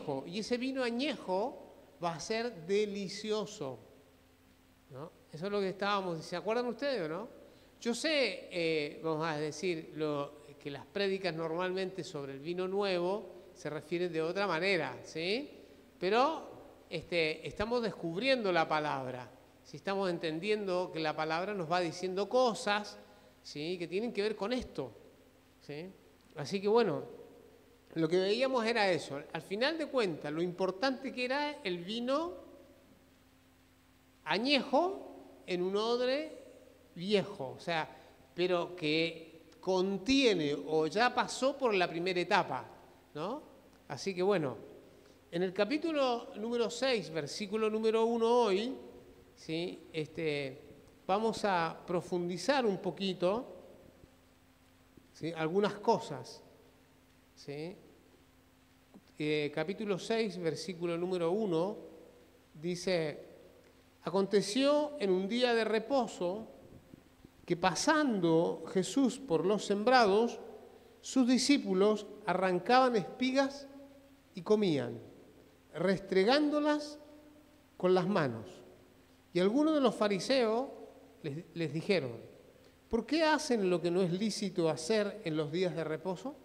añejo, y ese vino añejo va a ser delicioso, ¿no? Eso es lo que estábamos, ¿se acuerdan ustedes o no? Yo sé, vamos a decir, que las prédicas normalmente sobre el vino nuevo se refieren de otra manera, ¿sí? Pero estamos descubriendo la palabra, ¿sí? Estamos entendiendo que la palabra nos va diciendo cosas, ¿sí? Que tienen que ver con esto, ¿sí? Así que bueno, lo que veíamos era eso. Al final de cuentas, lo importante que era el vino añejo en un odre viejo, o sea, pero que contiene o ya pasó por la primera etapa, ¿no? Así que bueno, en el capítulo número 6, versículo número 1 hoy, ¿sí? Vamos a profundizar un poquito, ¿sí? Algunas cosas, ¿sí? Capítulo 6, versículo número 1, dice: aconteció en un día de reposo que pasando Jesús por los sembrados, sus discípulos arrancaban espigas y comían, restregándolas con las manos. Y algunos de los fariseos les dijeron: ¿por qué hacen lo que no es lícito hacer en los días de reposo?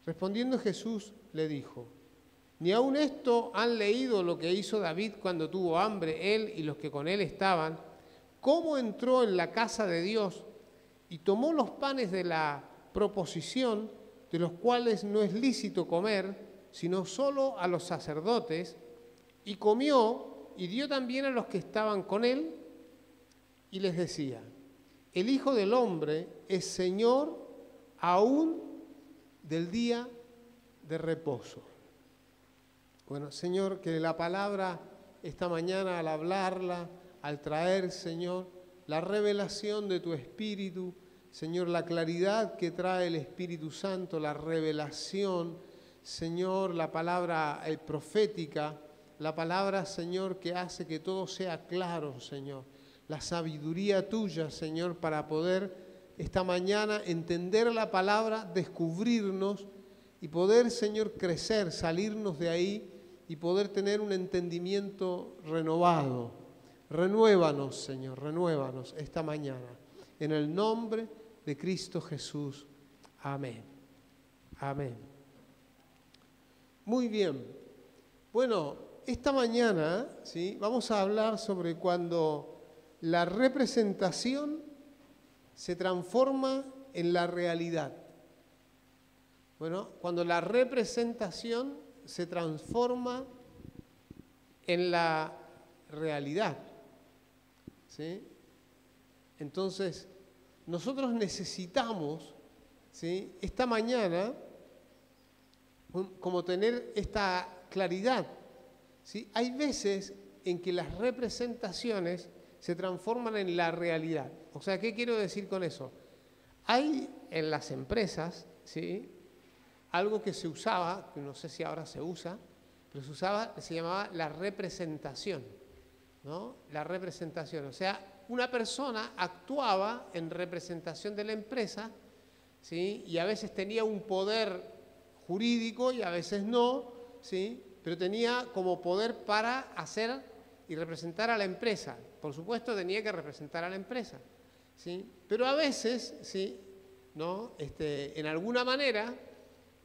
Respondiendo Jesús le dijo: ¿ni aun esto han leído lo que hizo David cuando tuvo hambre, él y los que con él estaban? ¿Cómo entró en la casa de Dios y tomó los panes de la proposición, de los cuales no es lícito comer, sino solo a los sacerdotes, y comió y dio también a los que estaban con él? Y les decía: el Hijo del Hombre es Señor aún del día de reposo. Bueno, Señor, que la palabra esta mañana, al hablarla, al traer, Señor, la revelación de tu Espíritu, Señor, la claridad que trae el Espíritu Santo, la revelación, Señor, la palabra profética, la palabra, Señor, que hace que todo sea claro, Señor, la sabiduría tuya, Señor, para poder esta mañana entender la palabra, descubrirnos y poder, Señor, crecer, salirnos de ahí y poder tener un entendimiento renovado. Renuévanos, Señor, renuévanos esta mañana. En el nombre de Cristo Jesús. Amén. Amén. Muy bien. Bueno, esta mañana, ¿sí?, vamos a hablar sobre cuando la representación se transforma en la realidad. Bueno, cuando la representación se transforma en la realidad, ¿sí? Entonces, nosotros necesitamos, ¿sí?, esta mañana, como tener esta claridad, ¿sí? Hay veces en que las representaciones se transforman en la realidad. O sea, ¿qué quiero decir con eso? Hay en las empresas, ¿sí?, algo que se usaba, que no sé si ahora se usa, pero se llamaba la representación, ¿no? La representación, o sea, una persona actuaba en representación de la empresa, ¿sí?, y a veces tenía un poder jurídico y a veces no, ¿sí?, pero tenía como poder para hacer y representar a la empresa. Por supuesto, tenía que representar a la empresa, ¿sí? Pero a veces, ¿sí?, ¿no?, en alguna manera,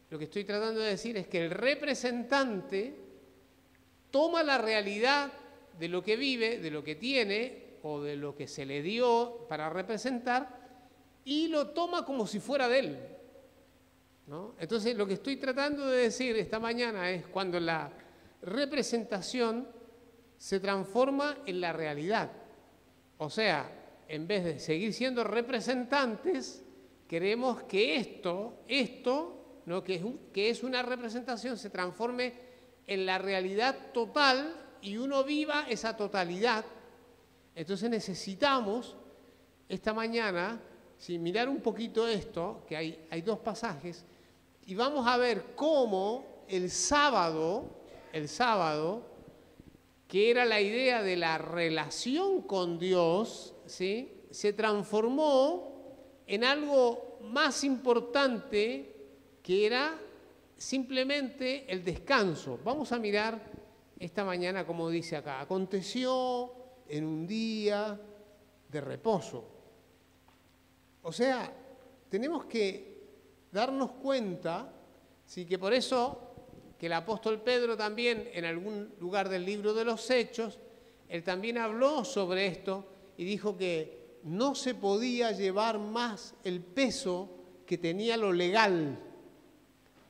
lo que estoy tratando de decir es que el representante toma la realidad de lo que vive, de lo que tiene o de lo que se le dio para representar y lo toma como si fuera de él, ¿no? Entonces, lo que estoy tratando de decir esta mañana es cuando la representación se transforma en la realidad. O sea, en vez de seguir siendo representantes, queremos que esto, ¿no?, que es una representación, se transforme en la realidad total y uno viva esa totalidad. Entonces necesitamos esta mañana, ¿sí?, mirar un poquito esto, que hay dos pasajes, y vamos a ver cómo el sábado, que era la idea de la relación con Dios, ¿sí?, se transformó en algo más importante, que era simplemente el descanso. Vamos a mirar esta mañana como dice acá. Aconteció en un día de reposo. O sea, tenemos que darnos cuenta, sí, que por eso que el apóstol Pedro también en algún lugar del libro de los Hechos, él también habló sobre esto y dijo que no se podía llevar más el peso que tenía lo legal,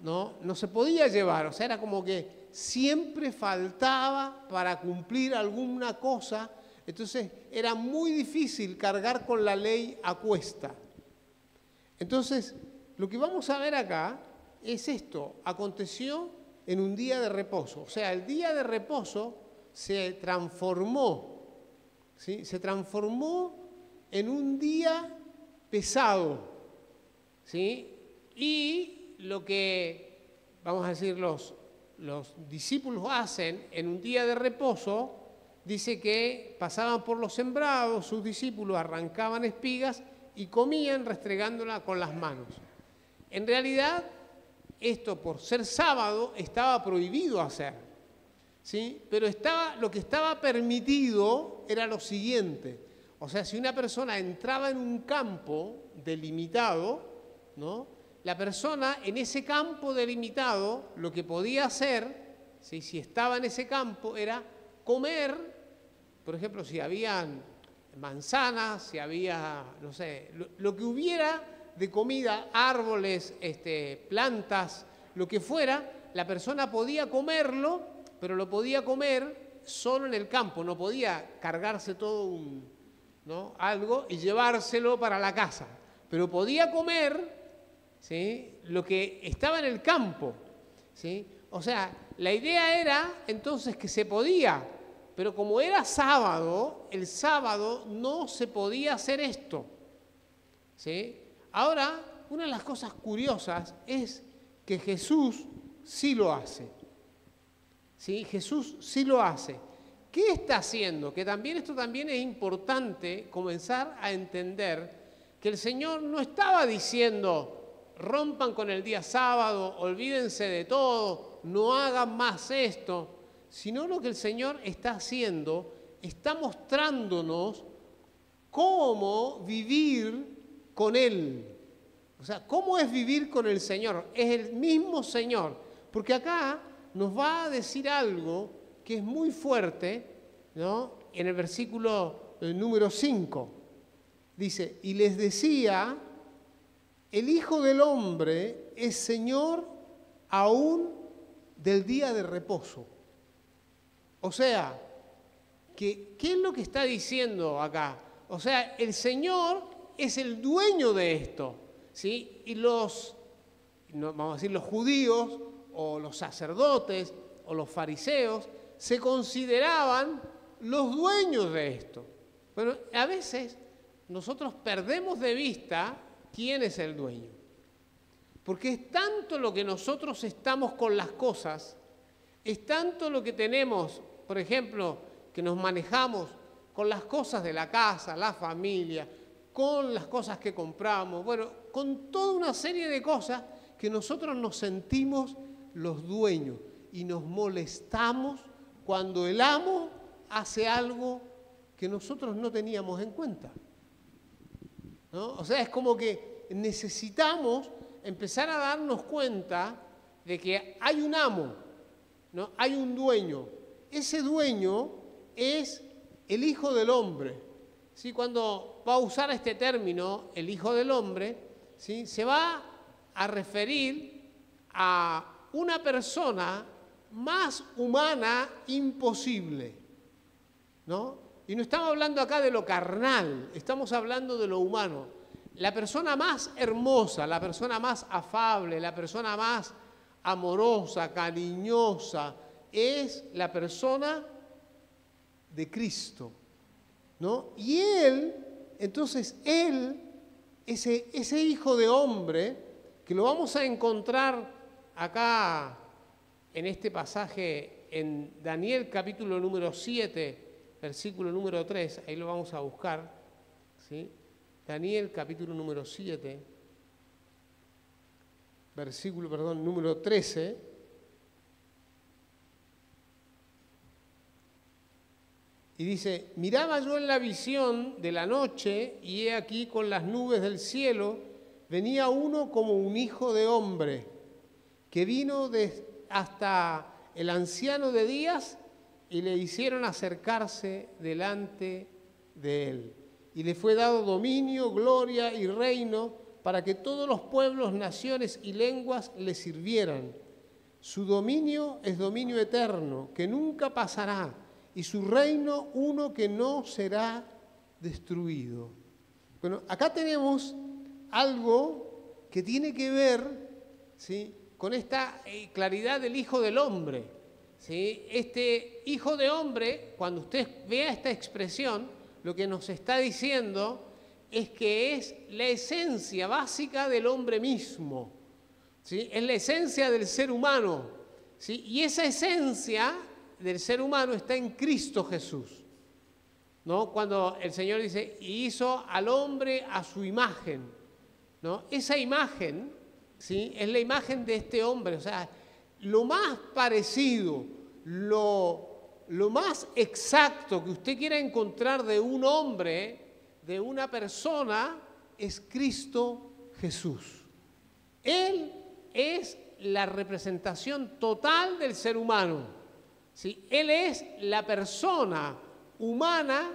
no se podía llevar, o sea, era como que siempre faltaba para cumplir alguna cosa, entonces era muy difícil cargar con la ley a cuesta. Entonces, lo que vamos a ver acá es esto, aconteció en un día de reposo, o sea, el día de reposo se transformó, ¿sí? Se transformó en un día pesado, ¿sí? Y lo que, vamos a decir, los discípulos hacen en un día de reposo, dice que pasaban por los sembrados, sus discípulos arrancaban espigas y comían restregándola con las manos. En realidad, esto por ser sábado estaba prohibido hacer, ¿sí? Pero lo que estaba permitido era lo siguiente. O sea, si una persona entraba en un campo delimitado, ¿no? La persona en ese campo delimitado lo que podía hacer, ¿sí? Si estaba en ese campo, era comer, por ejemplo, si habían manzanas, si había, no sé, lo que hubiera de comida, árboles, plantas, lo que fuera, la persona podía comerlo, pero lo podía comer solo en el campo, no podía cargarse todo algo y llevárselo para la casa, pero podía comer, ¿sí? Lo que estaba en el campo, ¿sí? O sea, la idea era entonces que se podía, pero como era sábado, el sábado no se podía hacer esto, ¿sí? Ahora, una de las cosas curiosas es que Jesús sí lo hace. ¿Sí? Jesús sí lo hace. ¿Qué está haciendo? Que también esto también es importante comenzar a entender que el Señor no estaba diciendo rompan con el día sábado, olvídense de todo, no hagan más esto, sino lo que el Señor está haciendo, está mostrándonos cómo vivir con Él. O sea, ¿cómo es vivir con el Señor? Es el mismo Señor. Porque acá nos va a decir algo que es muy fuerte, ¿no? En el versículo número 5. Dice, y les decía, el Hijo del Hombre es Señor aún del día de reposo. O sea, ¿qué es lo que está diciendo acá? O sea, el Señor es el dueño de esto, ¿sí? Y vamos a decir, los judíos o los sacerdotes o los fariseos se consideraban los dueños de esto. Pero a veces nosotros perdemos de vista quién es el dueño. Porque es tanto lo que nosotros estamos con las cosas, es tanto lo que tenemos, por ejemplo, que nos manejamos con las cosas de la casa, la familia, con las cosas que compramos, bueno, con toda una serie de cosas que nosotros nos sentimos los dueños y nos molestamos cuando el amo hace algo que nosotros no teníamos en cuenta, ¿no? O sea, es como que necesitamos empezar a darnos cuenta de que hay un amo, ¿no? Hay un dueño. Ese dueño es el Hijo del Hombre. ¿Sí? Cuando va a usar este término, el Hijo del Hombre, ¿sí? Se va a referir a una persona más humana imposible, ¿no? Y no estamos hablando acá de lo carnal, estamos hablando de lo humano. La persona más hermosa, la persona más afable, la persona más amorosa, cariñosa, es la persona de Cristo, ¿no? Y Él, entonces Él, ese Hijo de Hombre, que lo vamos a encontrar acá en este pasaje en Daniel capítulo número 7, versículo número 3, ahí lo vamos a buscar, ¿sí? Daniel capítulo número 7, versículo, número 13. Y dice, miraba yo en la visión de la noche, y he aquí con las nubes del cielo, venía uno como un hijo de hombre, que vino hasta el anciano de días, y le hicieron acercarse delante de él. Y le fue dado dominio, gloria y reino, para que todos los pueblos, naciones y lenguas le sirvieran. Su dominio es dominio eterno, que nunca pasará, y su reino uno que no será destruido. Bueno, acá tenemos algo que tiene que ver, ¿sí?, con esta claridad del Hijo del Hombre, ¿sí? Este Hijo de Hombre, cuando usted vea esta expresión, lo que nos está diciendo es que es la esencia básica del hombre mismo, ¿sí? Es la esencia del ser humano, ¿sí? Y esa esencia del ser humano está en Cristo Jesús, ¿no? Cuando el Señor dice, y hizo al hombre a su imagen, ¿no? Esa imagen, ¿sí?, es la imagen de este hombre, o sea, lo más parecido, lo más exacto que usted quiera encontrar de un hombre, de una persona, es Cristo Jesús. Él es la representación total del ser humano, ¿sí? Él es la persona humana,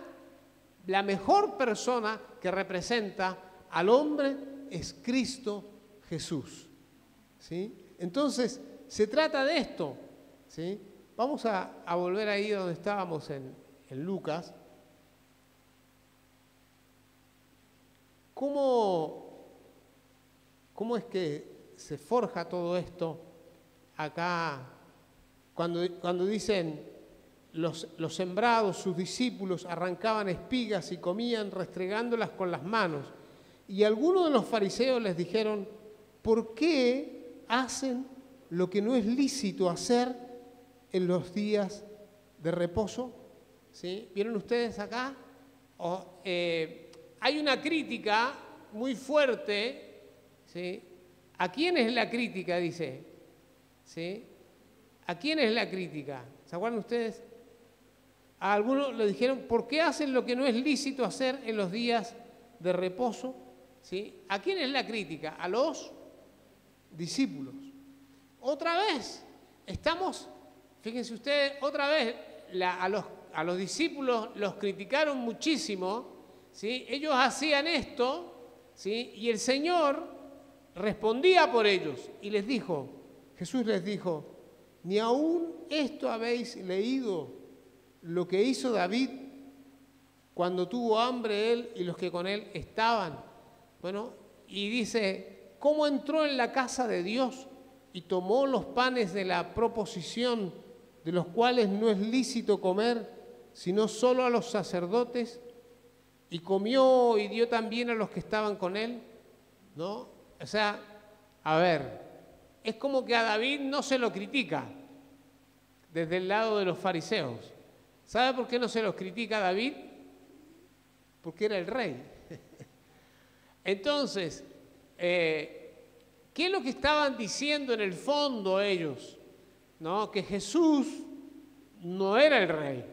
la mejor persona que representa al hombre es Cristo Jesús, ¿sí? Entonces, se trata de esto, ¿sí? Vamos a volver ahí donde estábamos en Lucas. ¿Cómo es que se forja todo esto acá? Cuando dicen los sembrados, sus discípulos arrancaban espigas y comían restregándolas con las manos. Y algunos de los fariseos les dijeron, ¿por qué hacen lo que no es lícito hacer en los días de reposo? ¿Sí? ¿Vieron ustedes acá? Hay una crítica muy fuerte, ¿sí? ¿A quién es la crítica? Dice, ¿sí? ¿A quién es la crítica? ¿Se acuerdan ustedes? A algunos le dijeron, ¿por qué hacen lo que no es lícito hacer en los días de reposo? ¿Sí? ¿A quién es la crítica? A los discípulos. Otra vez, fíjense ustedes, otra vez a los discípulos los criticaron muchísimo, ¿sí? Ellos hacían esto, ¿sí? Y el Señor respondía por ellos y les dijo, Jesús les dijo, ¿ni aún esto habéis leído lo que hizo David cuando tuvo hambre él y los que con él estaban? Bueno, y dice, ¿cómo entró en la casa de Dios y tomó los panes de la proposición, de los cuales no es lícito comer, sino solo a los sacerdotes, y comió y dio también a los que estaban con él? ¿No? O sea, a ver, es como que a David no se lo critica desde el lado de los fariseos. ¿Sabe por qué no se los critica a David? Porque era el rey. Entonces, ¿qué es lo que estaban diciendo en el fondo ellos? ¿No? Que Jesús no era el rey.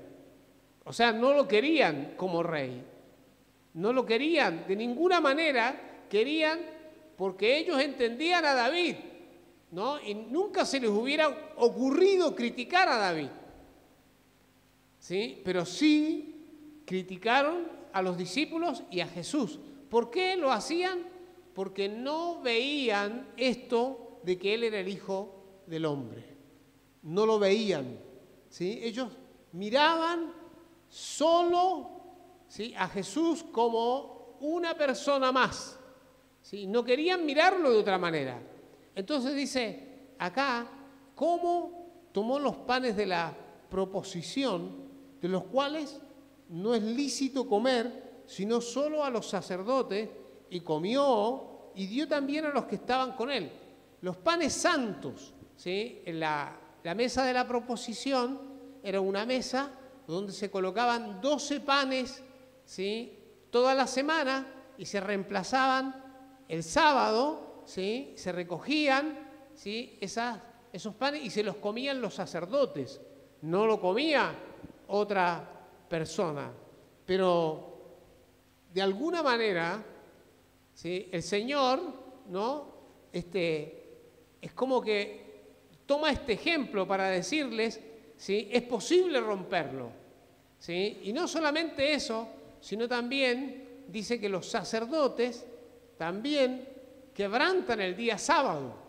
O sea, no lo querían como rey. No lo querían de ninguna manera, querían porque ellos entendían a David, ¿no? Y nunca se les hubiera ocurrido criticar a David, ¿sí? Pero sí criticaron a los discípulos y a Jesús. ¿Por qué lo hacían? Porque no veían esto de que Él era el Hijo del Hombre. No lo veían, ¿sí? Ellos miraban solo, ¿sí?, a Jesús como una persona más, ¿sí? No querían mirarlo de otra manera. Entonces dice acá, ¿cómo tomó los panes de la proposición, de los cuales no es lícito comer, sino solo a los sacerdotes, y comió y dio también a los que estaban con él? Los panes santos, ¿sí? En la mesa de la proposición era una mesa donde se colocaban 12 panes, ¿sí?, toda la semana, y se reemplazaban el sábado, ¿sí?, se recogían ¿sí? Esos panes y se los comían los sacerdotes, no lo comía otra persona. Pero de alguna manera, ¿sí? El Señor, ¿no? Es como que toma este ejemplo para decirles, ¿sí? Es posible romperlo, ¿sí? Y no solamente eso, sino también dice que los sacerdotes también quebrantan el día sábado.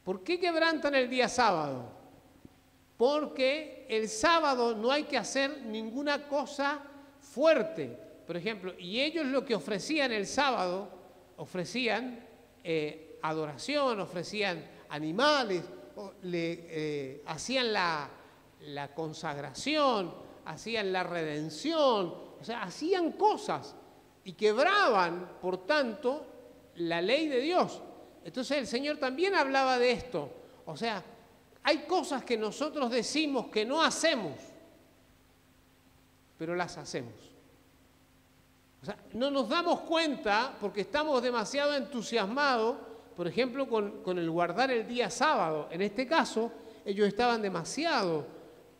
¿Por qué quebrantan el día sábado? Porque el sábado no hay que hacer ninguna cosa fuerte, por ejemplo, y ellos lo que ofrecían el sábado, ofrecían adoración, ofrecían animales, hacían la consagración, hacían la redención, o sea, hacían cosas y quebraban, por tanto, la ley de Dios. Entonces el Señor también hablaba de esto, o sea, hay cosas que nosotros decimos que no hacemos, pero las hacemos. O sea, no nos damos cuenta porque estamos demasiado entusiasmados, por ejemplo, con el guardar el día sábado. En este caso, ellos estaban demasiado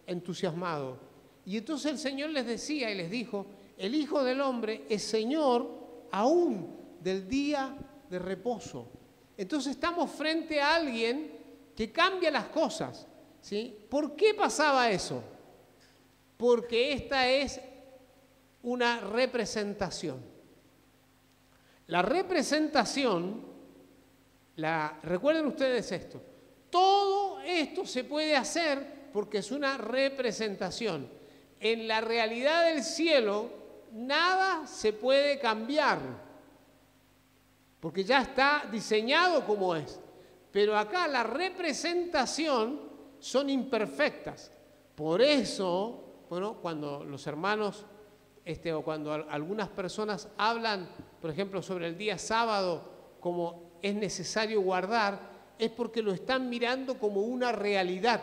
entusiasmados. Y entonces el Señor les decía y les dijo, el Hijo del Hombre es Señor aún del día de reposo. Entonces estamos frente a alguien que cambia las cosas, ¿sí? ¿Por qué pasaba eso? Porque esta es una representación. La representación, recuerden ustedes esto, todo esto se puede hacer porque es una representación. En la realidad del cielo, nada se puede cambiar, porque ya está diseñado como es. Pero acá la representación son imperfectas. Por eso, bueno, cuando los hermanos o cuando algunas personas hablan, por ejemplo, sobre el día sábado como es necesario guardar, es porque lo están mirando como una realidad,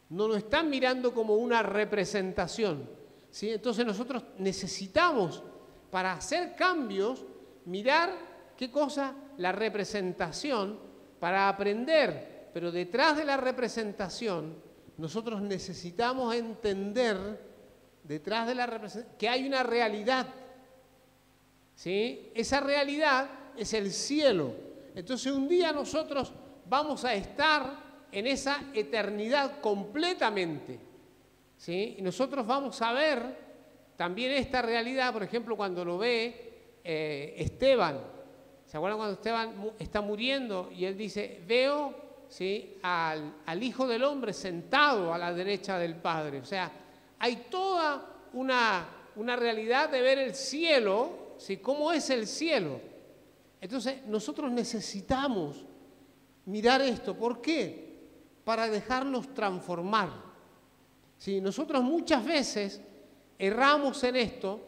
no lo están mirando como una representación, ¿sí? Entonces nosotros necesitamos, para hacer cambios, mirar qué cosa, la representación, para aprender, pero detrás de la representación, nosotros necesitamos entender detrás de la representación que hay una realidad, ¿sí? Esa realidad es el cielo. Entonces un día nosotros vamos a estar en esa eternidad completamente, ¿sí? Y nosotros vamos a ver también esta realidad, por ejemplo, cuando lo ve Esteban. ¿Se acuerdan cuando Esteban está muriendo y él dice, veo, ¿sí? al Hijo del Hombre sentado a la derecha del Padre? O sea, hay toda una realidad de ver el cielo, ¿sí? ¿Cómo es el cielo? Entonces, nosotros necesitamos mirar esto. ¿Por qué? Para dejarnos transformar. ¿Sí? Nosotros muchas veces erramos en esto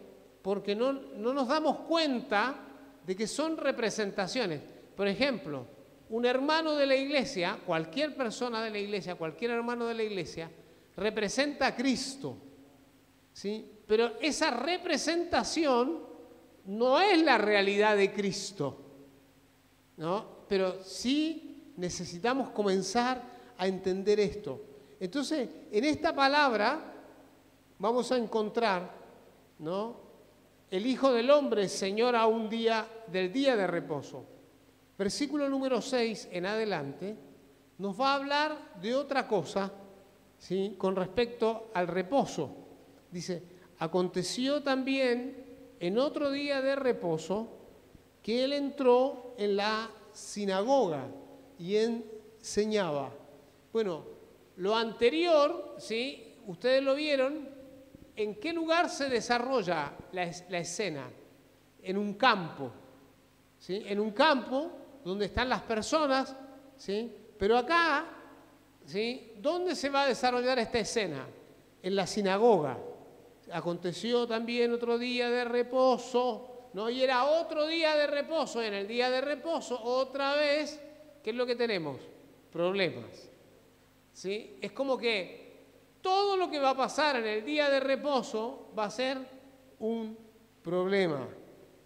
porque no nos damos cuenta de que son representaciones. Por ejemplo, un hermano de la iglesia, cualquier persona de la iglesia, cualquier hermano de la iglesia, representa a Cristo, ¿sí? Pero esa representación no es la realidad de Cristo, ¿no? Pero sí necesitamos comenzar a entender esto. Entonces, en esta palabra vamos a encontrar, ¿no? El Hijo del Hombre, Señor a un día, del día de reposo. Versículo número 6 en adelante nos va a hablar de otra cosa, ¿sí? Con respecto al reposo. Dice, aconteció también en otro día de reposo que él entró en la sinagoga y enseñaba. Bueno, lo anterior, ¿sí? Ustedes lo vieron. ¿En qué lugar se desarrolla la escena? En un campo, ¿sí? En un campo donde están las personas, ¿sí? Pero acá, ¿sí? ¿Dónde se va a desarrollar esta escena? En la sinagoga. Aconteció también otro día de reposo, ¿no? Y era otro día de reposo. En el día de reposo, otra vez, ¿qué es lo que tenemos? Problemas, ¿sí? Es como que todo lo que va a pasar en el día de reposo va a ser un problema.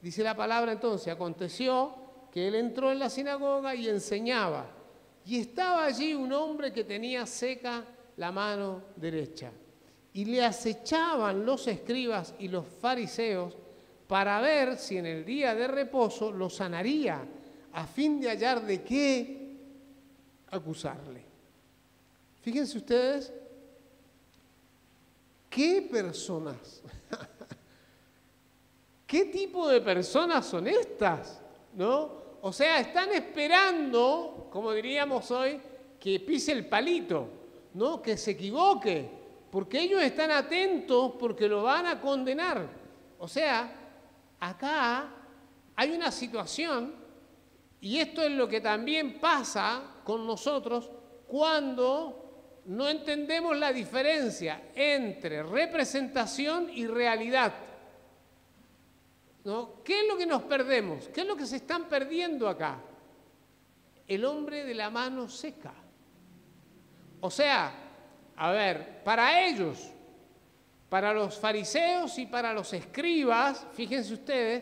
Dice la palabra entonces, aconteció que él entró en la sinagoga y enseñaba. Y estaba allí un hombre que tenía seca la mano derecha. Y le acechaban los escribas y los fariseos para ver si en el día de reposo lo sanaría, a fin de hallar de qué acusarle. Fíjense ustedes, ¿qué personas? ¿Qué tipo de personas son estas? ¿No? O sea, están esperando, como diríamos hoy, que pise el palito, ¿no? Que se equivoque, porque ellos están atentos porque lo van a condenar. O sea, acá hay una situación, y esto es lo que también pasa con nosotros cuando no entendemos la diferencia entre representación y realidad. ¿No? ¿Qué es lo que nos perdemos? ¿Qué es lo que se están perdiendo acá? El hombre de la mano seca. O sea, a ver, para ellos, para los fariseos y para los escribas, fíjense ustedes,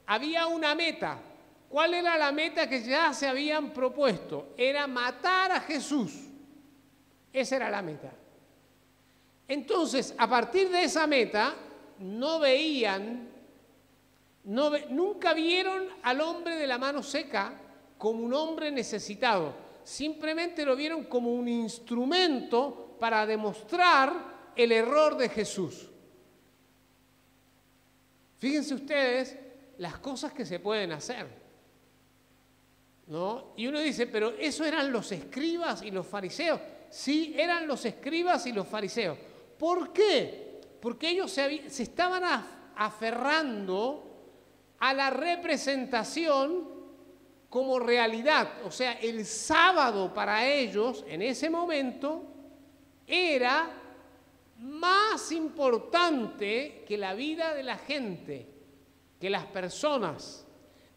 había una meta. ¿Cuál era la meta que ya se habían propuesto? Era matar a Jesús. Esa era la meta. Entonces, a partir de esa meta, nunca vieron al hombre de la mano seca como un hombre necesitado. Simplemente lo vieron como un instrumento para demostrar el error de Jesús. Fíjense ustedes las cosas que se pueden hacer, ¿no? Y uno dice, pero ¿eso eran los escribas y los fariseos? Sí, eran los escribas y los fariseos. ¿Por qué? Porque ellos se estaban aferrando a la representación como realidad. O sea, el sábado para ellos, en ese momento, era más importante que la vida de la gente, que las personas.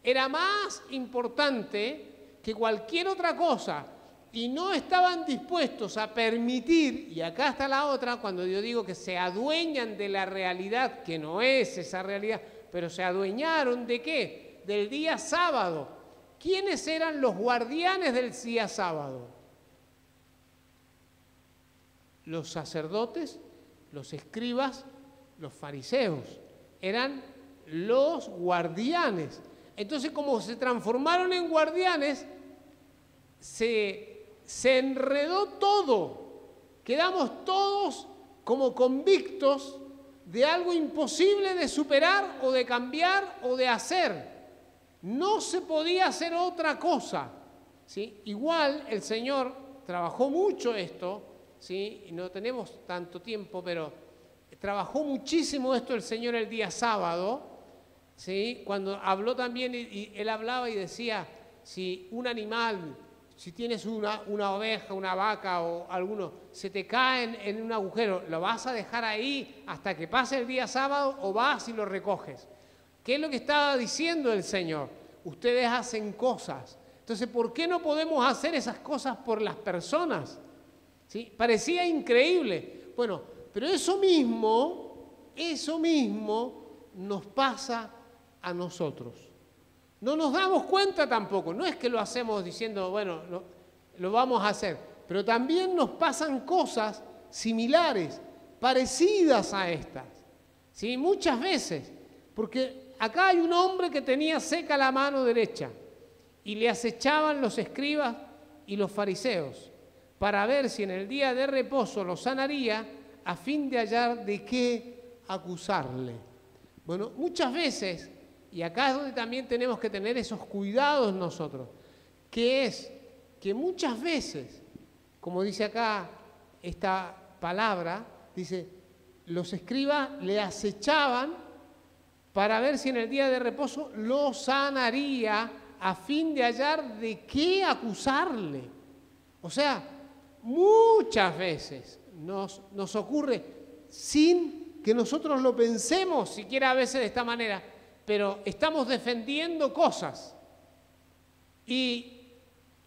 Era más importante que cualquier otra cosa. Y no estaban dispuestos a permitir, y acá está la otra, cuando yo digo que se adueñan de la realidad, que no es esa realidad, pero se adueñaron ¿de qué? Del día sábado. ¿Quiénes eran los guardianes del día sábado? Los sacerdotes, los escribas, los fariseos. Eran los guardianes. Entonces, como se transformaron en guardianes, se enredó todo. Quedamos todos como convictos de algo imposible de superar o de cambiar o de hacer. No se podía hacer otra cosa, ¿sí? Igual el Señor trabajó mucho esto, ¿sí? Y no tenemos tanto tiempo, pero trabajó muchísimo esto el Señor el día sábado, ¿sí? Cuando habló también, y Él hablaba y decía, si un animal, si tienes una oveja, una vaca o alguno, se te caen en un agujero, ¿lo vas a dejar ahí hasta que pase el día sábado o vas y lo recoges? ¿Qué es lo que estaba diciendo el Señor? Ustedes hacen cosas. Entonces, ¿por qué no podemos hacer esas cosas por las personas? ¿Sí? Parecía increíble. Bueno, pero eso mismo nos pasa a nosotros. No nos damos cuenta tampoco. No es que lo hacemos diciendo, bueno, lo vamos a hacer. Pero también nos pasan cosas similares, parecidas a estas. ¿Sí? Muchas veces. Porque acá hay un hombre que tenía seca la mano derecha y le acechaban los escribas y los fariseos para ver si en el día de reposo lo sanaría a fin de hallar de qué acusarle. Bueno, muchas veces, y acá es donde también tenemos que tener esos cuidados nosotros, que es que muchas veces, como dice acá esta palabra, dice, los escribas le acechaban para ver si en el día de reposo lo sanaría a fin de hallar de qué acusarle. O sea, muchas veces nos ocurre sin que nosotros lo pensemos, siquiera a veces de esta manera, pero estamos defendiendo cosas. Y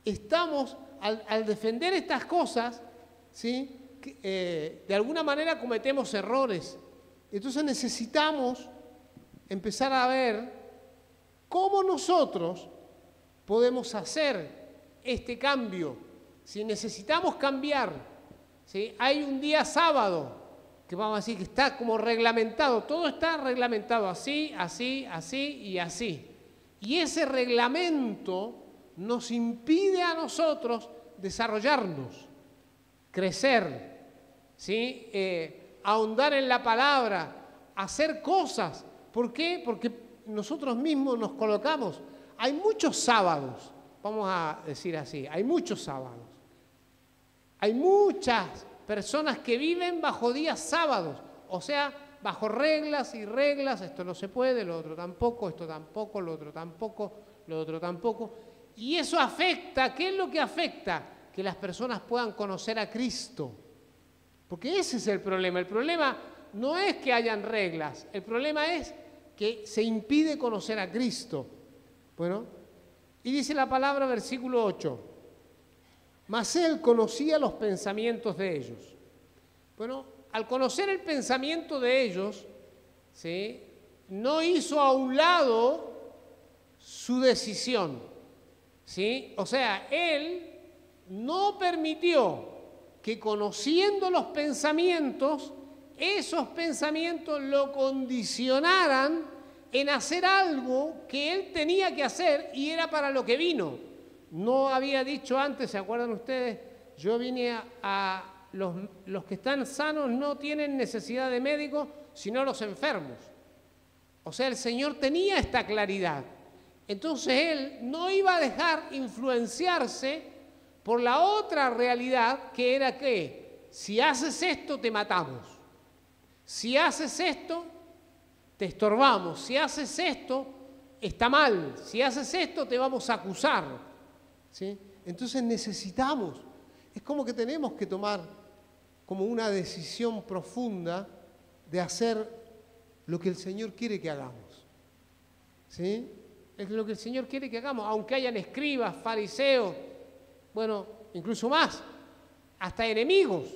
estamos, al defender estas cosas, ¿sí? De alguna manera cometemos errores. Entonces necesitamos empezar a ver cómo nosotros podemos hacer este cambio Si necesitamos cambiar, ¿sí? Hay un día sábado que vamos a decir que está como reglamentado, todo está reglamentado así, así, así y así. Y ese reglamento nos impide a nosotros desarrollarnos, crecer, ¿sí? Ahondar en la palabra, hacer cosas. ¿Por qué? Porque nosotros mismos nos colocamos. Hay muchos sábados, vamos a decir así, hay muchos sábados. Hay muchas personas que viven bajo días sábados, o sea, bajo reglas y reglas, esto no se puede, lo otro tampoco, esto tampoco, lo otro tampoco, lo otro tampoco. Y eso afecta, ¿qué es lo que afecta? Que las personas puedan conocer a Cristo. Porque ese es el problema. El problema no es que hayan reglas, el problema es que se impide conocer a Cristo. Bueno, y dice la palabra, versículo 8, mas él conocía los pensamientos de ellos. Bueno, al conocer el pensamiento de ellos, ¿sí?, no hizo a un lado su decisión, ¿sí? O sea, él no permitió que, conociendo los pensamientos, esos pensamientos lo condicionaran en hacer algo que él tenía que hacer y era para lo que vino. No había dicho antes, ¿se acuerdan ustedes? Yo vine a los que están sanos no tienen necesidad de médico, sino los enfermos. O sea, el Señor tenía esta claridad. Entonces él no iba a dejar influenciarse por la otra realidad, que era que si haces esto te matamos, si haces esto te estorbamos, si haces esto está mal, si haces esto te vamos a acusar, ¿sí? Entonces necesitamos, es como que tenemos que tomar como una decisión profunda de hacer lo que el Señor quiere que hagamos, ¿sí? Es lo que el Señor quiere que hagamos, aunque hayan escribas, fariseos, bueno, incluso más, hasta enemigos,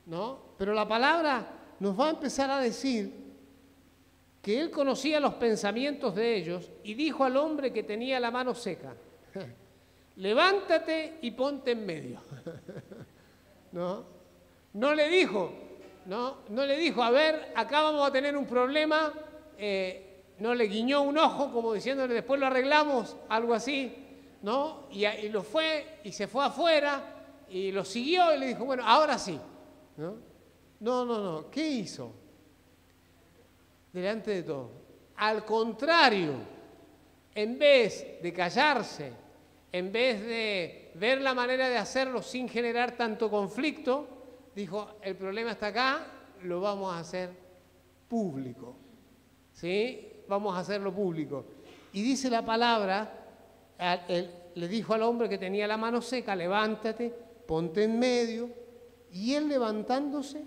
¿no? Pero la palabra nos va a empezar a decir que él conocía los pensamientos de ellos y dijo al hombre que tenía la mano seca, levántate y ponte en medio. No le dijo, no le dijo, a ver, acá vamos a tener un problema, no le guiñó un ojo como diciéndole, después lo arreglamos, algo así, ¿no? Y lo fue, y se fue afuera, y lo siguió y le dijo, bueno, ahora sí, ¿no? No, ¿qué hizo? Delante de todo. Al contrario, en vez de callarse, en vez de ver la manera de hacerlo sin generar tanto conflicto, dijo, el problema está acá, lo vamos a hacer público, ¿sí? Vamos a hacerlo público. Y dice la palabra, le dijo al hombre que tenía la mano seca, levántate, ponte en medio, y él levantándose,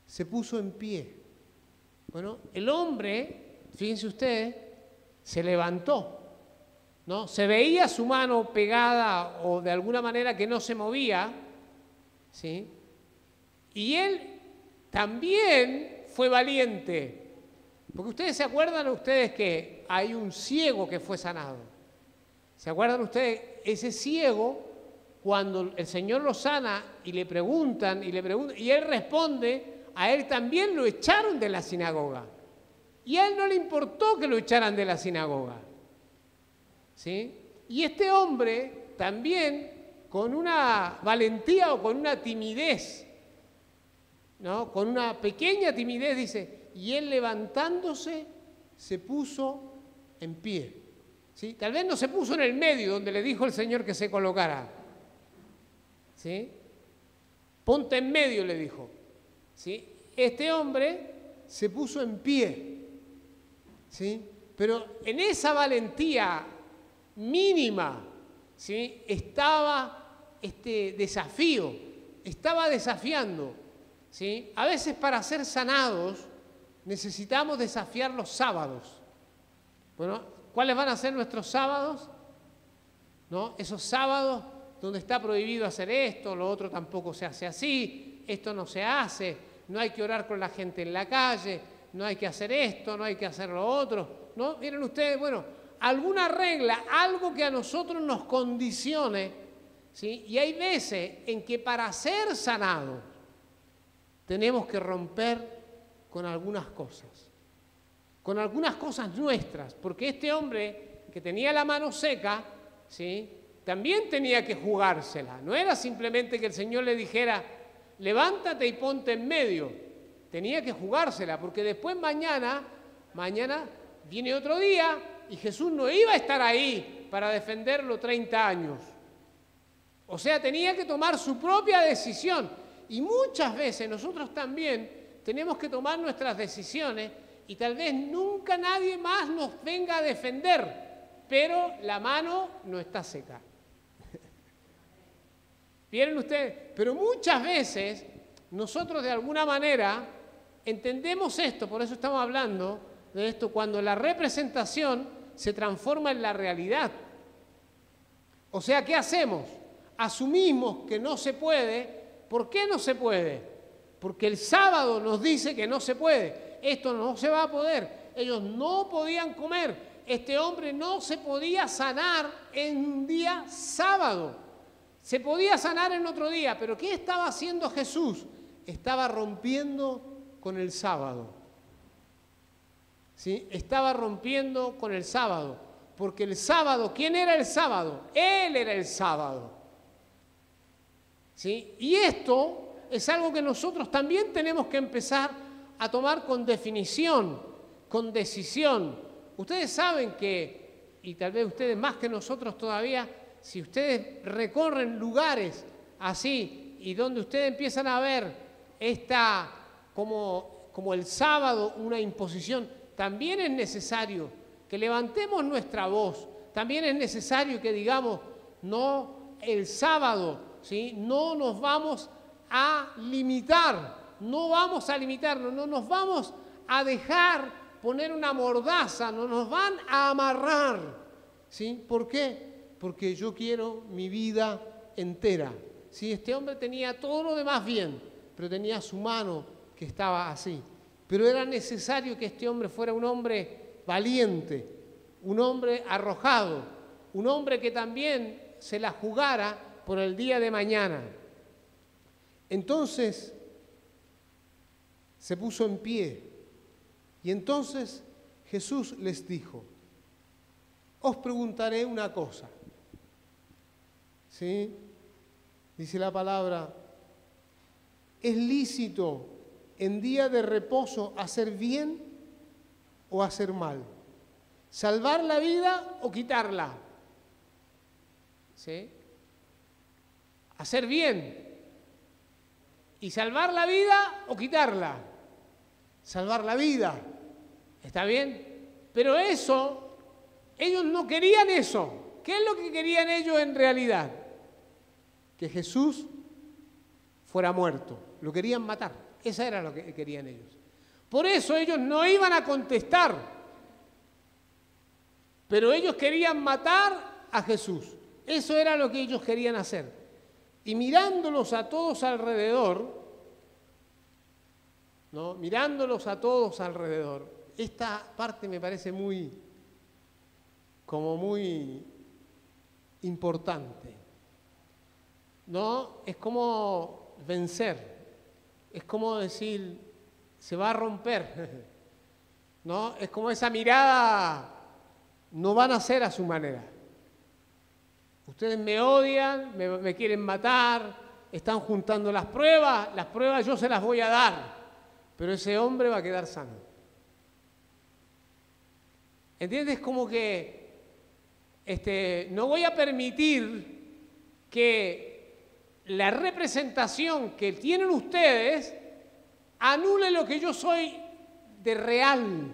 se puso en pie. Bueno, el hombre, fíjense ustedes, se levantó, ¿no? Se veía su mano pegada o de alguna manera que no se movía, ¿sí? Y él también fue valiente. Porque ustedes se acuerdan ustedes que hay un ciego que fue sanado. ¿Se acuerdan ustedes? Ese ciego, cuando el Señor lo sana y le preguntan, y él responde, a él también lo echaron de la sinagoga. Y a él no le importó que lo echaran de la sinagoga, ¿sí? Y este hombre también, con una valentía o con una timidez, ¿no? Con una pequeña timidez, dice, y él levantándose se puso en pie, ¿sí? Tal vez no se puso en el medio donde le dijo el Señor que se colocara, ¿sí? Ponte en medio, le dijo, ¿sí? Este hombre se puso en pie, ¿sí? Pero en esa valentía mínima, ¿sí?, estaba este desafío, estaba desafiando, ¿sí? A veces para ser sanados necesitamos desafiar los sábados. Bueno, ¿cuáles van a ser nuestros sábados? ¿No? Esos sábados donde está prohibido hacer esto, lo otro tampoco se hace así, esto no se hace, no hay que orar con la gente en la calle, no hay que hacer esto, no hay que hacer lo otro, ¿no? Miren ustedes, bueno, alguna regla, algo que a nosotros nos condicione, ¿sí? Y hay veces en que para ser sanados tenemos que romper con algunas cosas nuestras, porque este hombre que tenía la mano seca, ¿sí? También tenía que jugársela. No era simplemente que el Señor le dijera, levántate y ponte en medio. Tenía que jugársela, porque después mañana viene otro día y Jesús no iba a estar ahí para defenderlo 30 años. O sea, tenía que tomar su propia decisión. Y muchas veces nosotros también tenemos que tomar nuestras decisiones y tal vez nunca nadie más nos venga a defender, pero la mano no está seca. ¿Vieron ustedes? Pero muchas veces nosotros de alguna manera entendemos esto, por eso estamos hablando de esto, cuando la representación se transforma en la realidad. O sea, ¿qué hacemos? Asumimos que no se puede. ¿Por qué no se puede? Porque el sábado nos dice que no se puede. Esto no se va a poder. Ellos no podían comer. Este hombre no se podía sanar en un día sábado. Se podía sanar en otro día, pero ¿qué estaba haciendo Jesús? Estaba rompiendo con el sábado. ¿Sí? Estaba rompiendo con el sábado, porque el sábado, ¿quién era el sábado? Él era el sábado. ¿Sí? Y esto es algo que nosotros también tenemos que empezar a tomar con definición, con decisión. Ustedes saben que, y tal vez ustedes más que nosotros todavía, si ustedes recorren lugares así y donde ustedes empiezan a ver esta, como el sábado, una imposición, también es necesario que levantemos nuestra voz, también es necesario que digamos, no, el sábado, ¿sí? No nos vamos a limitar, no vamos a limitarnos, no nos vamos a dejar poner una mordaza, no nos van a amarrar, ¿sí? ¿Por qué? Porque yo quiero mi vida entera. ¿Sí? Este hombre tenía todo lo demás bien, pero tenía su mano que estaba así. Pero era necesario que este hombre fuera un hombre valiente, un hombre arrojado, un hombre que también se la jugara por el día de mañana. Entonces se puso en pie y entonces Jesús les dijo, os preguntaré una cosa. ¿Sí? Dice la palabra, ¿es lícito en día de reposo hacer bien o hacer mal? ¿Salvar la vida o quitarla? ¿Sí? ¿Hacer bien y salvar la vida o quitarla? Salvar la vida. ¿Está bien? Pero eso, ellos no querían eso. ¿Qué es lo que querían ellos en realidad? Que Jesús fuera muerto. Lo querían matar. Eso era lo que querían ellos. Por eso ellos no iban a contestar. Pero ellos querían matar a Jesús. Eso era lo que ellos querían hacer. Y mirándolos a todos alrededor, ¿no? Mirándolos a todos alrededor, esta parte me parece muy importante. ¿No? Es como vencer, es como decir, se va a romper, ¿no? Es como esa mirada, no van a ser a su manera. Ustedes me odian, me quieren matar, están juntando las pruebas yo se las voy a dar, pero ese hombre va a quedar sano. ¿Entiendes? Como que no voy a permitir que la representación que tienen ustedes anule lo que yo soy de real.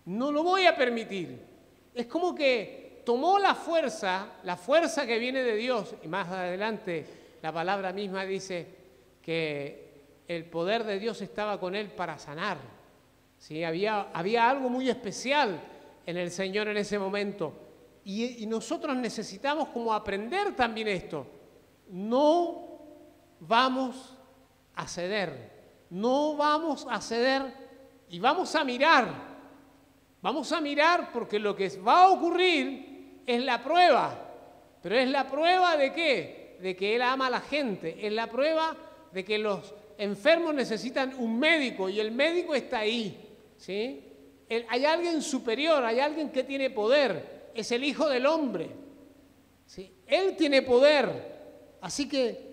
No lo voy a permitir. Es como que tomó la fuerza que viene de Dios, y más adelante la palabra misma dice que el poder de Dios estaba con él para sanar. ¿Sí? Había algo muy especial en el Señor en ese momento. Y nosotros necesitamos como aprender también esto. No vamos a ceder, no vamos a ceder y vamos a mirar porque lo que va a ocurrir es la prueba, pero es la prueba de ¿qué? de que Él ama a la gente, es la prueba de que los enfermos necesitan un médico y el médico está ahí, ¿sí? Hay alguien superior, hay alguien que tiene poder, es el Hijo del Hombre, ¿sí? Él tiene poder, así que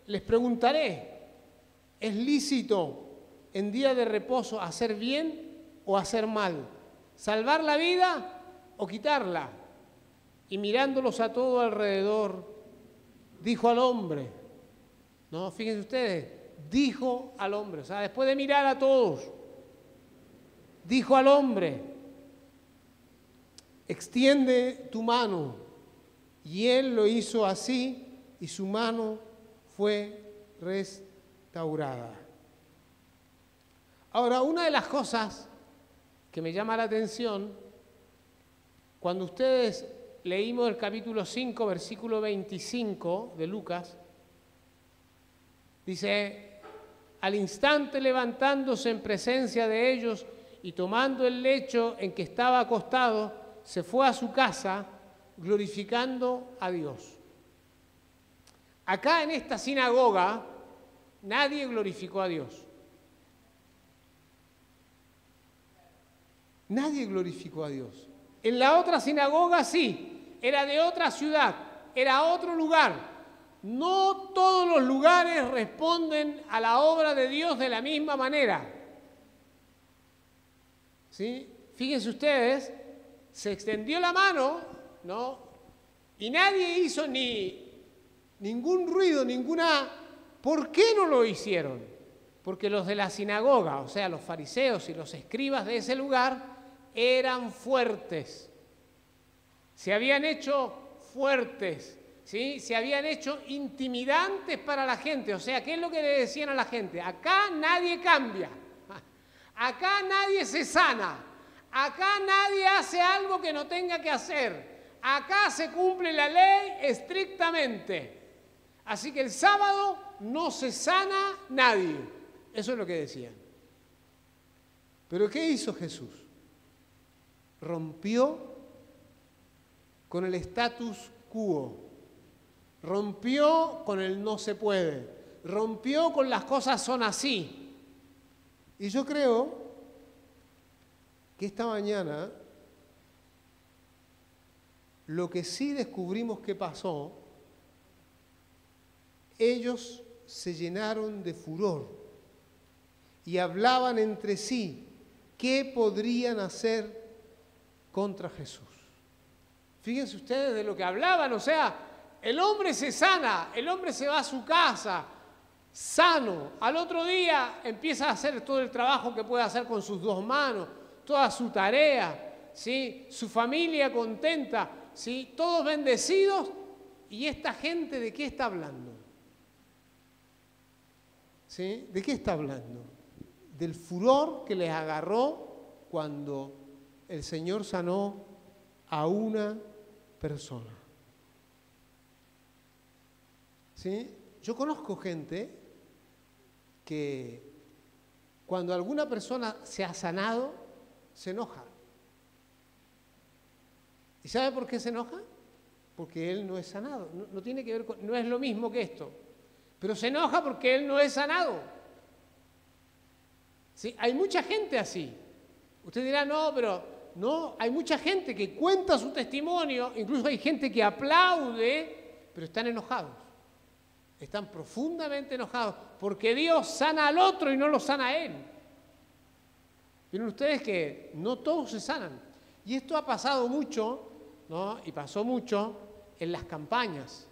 les preguntaré, ¿es lícito en día de reposo hacer bien o hacer mal? ¿Salvar la vida o quitarla? Y mirándolos a todo alrededor, dijo al hombre, no, fíjense ustedes, dijo al hombre, o sea, después de mirar a todos, dijo al hombre, extiende tu mano. Y él lo hizo así y su mano fue restaurada. Ahora, una de las cosas que me llama la atención, cuando ustedes leímos el capítulo 5, versículo 25 de Lucas, dice, al instante levantándose en presencia de ellos y tomando el lecho en que estaba acostado, se fue a su casa glorificando a Dios. Acá en esta sinagoga nadie glorificó a Dios. Nadie glorificó a Dios. En la otra sinagoga sí, era de otra ciudad, era otro lugar. No todos los lugares responden a la obra de Dios de la misma manera. ¿Sí? Fíjense ustedes, se extendió la mano, ¿no? Y nadie hizo ningún ruido, ninguna... ¿Por qué no lo hicieron? Porque los de la sinagoga, o sea, los fariseos y los escribas de ese lugar, eran fuertes. Se habían hecho fuertes, ¿sí? Se habían hecho intimidantes para la gente. O sea, ¿qué es lo que le decían a la gente? Acá nadie cambia, acá nadie se sana, acá nadie hace algo que no tenga que hacer, acá se cumple la ley estrictamente. Así que el sábado no se sana nadie. Eso es lo que decían. Pero ¿qué hizo Jesús? Rompió con el status quo, rompió con el no se puede, rompió con las cosas son así. Y yo creo que esta mañana lo que sí descubrimos que pasó, ellos se llenaron de furor y hablaban entre sí qué podrían hacer contra Jesús. Fíjense ustedes de lo que hablaban, o sea, el hombre se sana, el hombre se va a su casa, sano, al otro día empieza a hacer todo el trabajo que puede hacer con sus dos manos, toda su tarea, ¿sí? Su familia contenta, ¿sí? Todos bendecidos, y esta gente ¿de qué está hablando? ¿Sí? ¿De qué está hablando? Del furor que les agarró cuando el Señor sanó a una persona. ¿Sí? Yo conozco gente que cuando alguna persona se ha sanado, se enoja. ¿Y sabe por qué se enoja? Porque él no es sanado. No tiene que ver con, no es lo mismo que esto. Pero se enoja porque él no es sanado. ¿Sí? Hay mucha gente así. Usted dirá, no, pero no, hay mucha gente que cuenta su testimonio, incluso hay gente que aplaude, pero están enojados. Están profundamente enojados porque Dios sana al otro y no lo sana a él. Vieron ustedes que no todos se sanan. Y esto ha pasado mucho, ¿no? Y pasó mucho en las campañas,